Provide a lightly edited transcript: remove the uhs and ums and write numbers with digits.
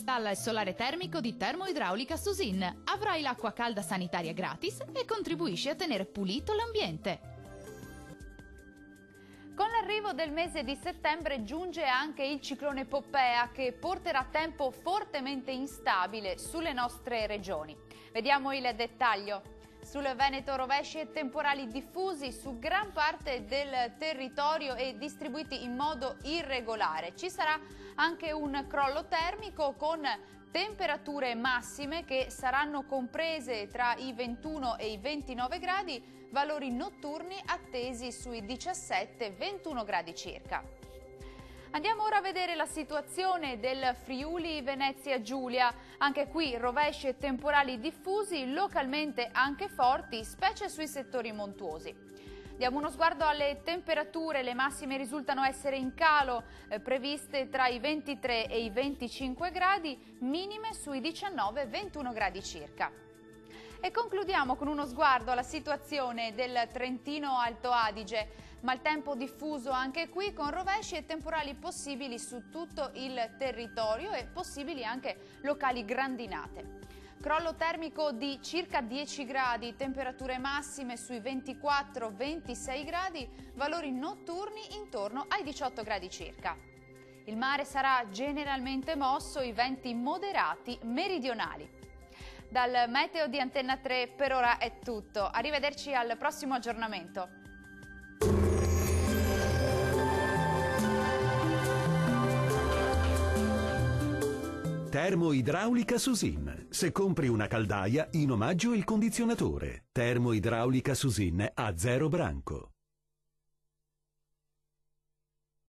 Installa il solare termico di Termoidraulica Susin. Avrai l'acqua calda sanitaria gratis e contribuisci a tenere pulito l'ambiente. Con l'arrivo del mese di settembre giunge anche il ciclone Poppea, che porterà tempo fortemente instabile sulle nostre regioni. Vediamo il dettaglio. Sul Veneto rovesci e temporali diffusi su gran parte del territorio e distribuiti in modo irregolare. Ci sarà anche un crollo termico con temperature massime che saranno comprese tra i 21 e i 29 gradi, valori notturni attesi sui 17-21 gradi circa. Andiamo ora a vedere la situazione del Friuli Venezia Giulia. Anche qui rovesci e temporali diffusi, localmente anche forti, specie sui settori montuosi. Diamo uno sguardo alle temperature, le massime risultano essere in calo, previste tra i 23 e i 25 gradi, minime sui 19-21 gradi circa. E concludiamo con uno sguardo alla situazione del Trentino Alto Adige. Maltempo diffuso anche qui, con rovesci e temporali possibili su tutto il territorio e possibili anche locali grandinate. Crollo termico di circa 10 gradi, temperature massime sui 24-26 gradi, valori notturni intorno ai 18 gradi circa. Il mare sarà generalmente mosso, i venti moderati meridionali. Dal meteo di Antenna 3 per ora è tutto. Arrivederci al prossimo aggiornamento. Termoidraulica Susin. Se compri una caldaia, in omaggio il condizionatore. Termoidraulica Susin a 0 branco.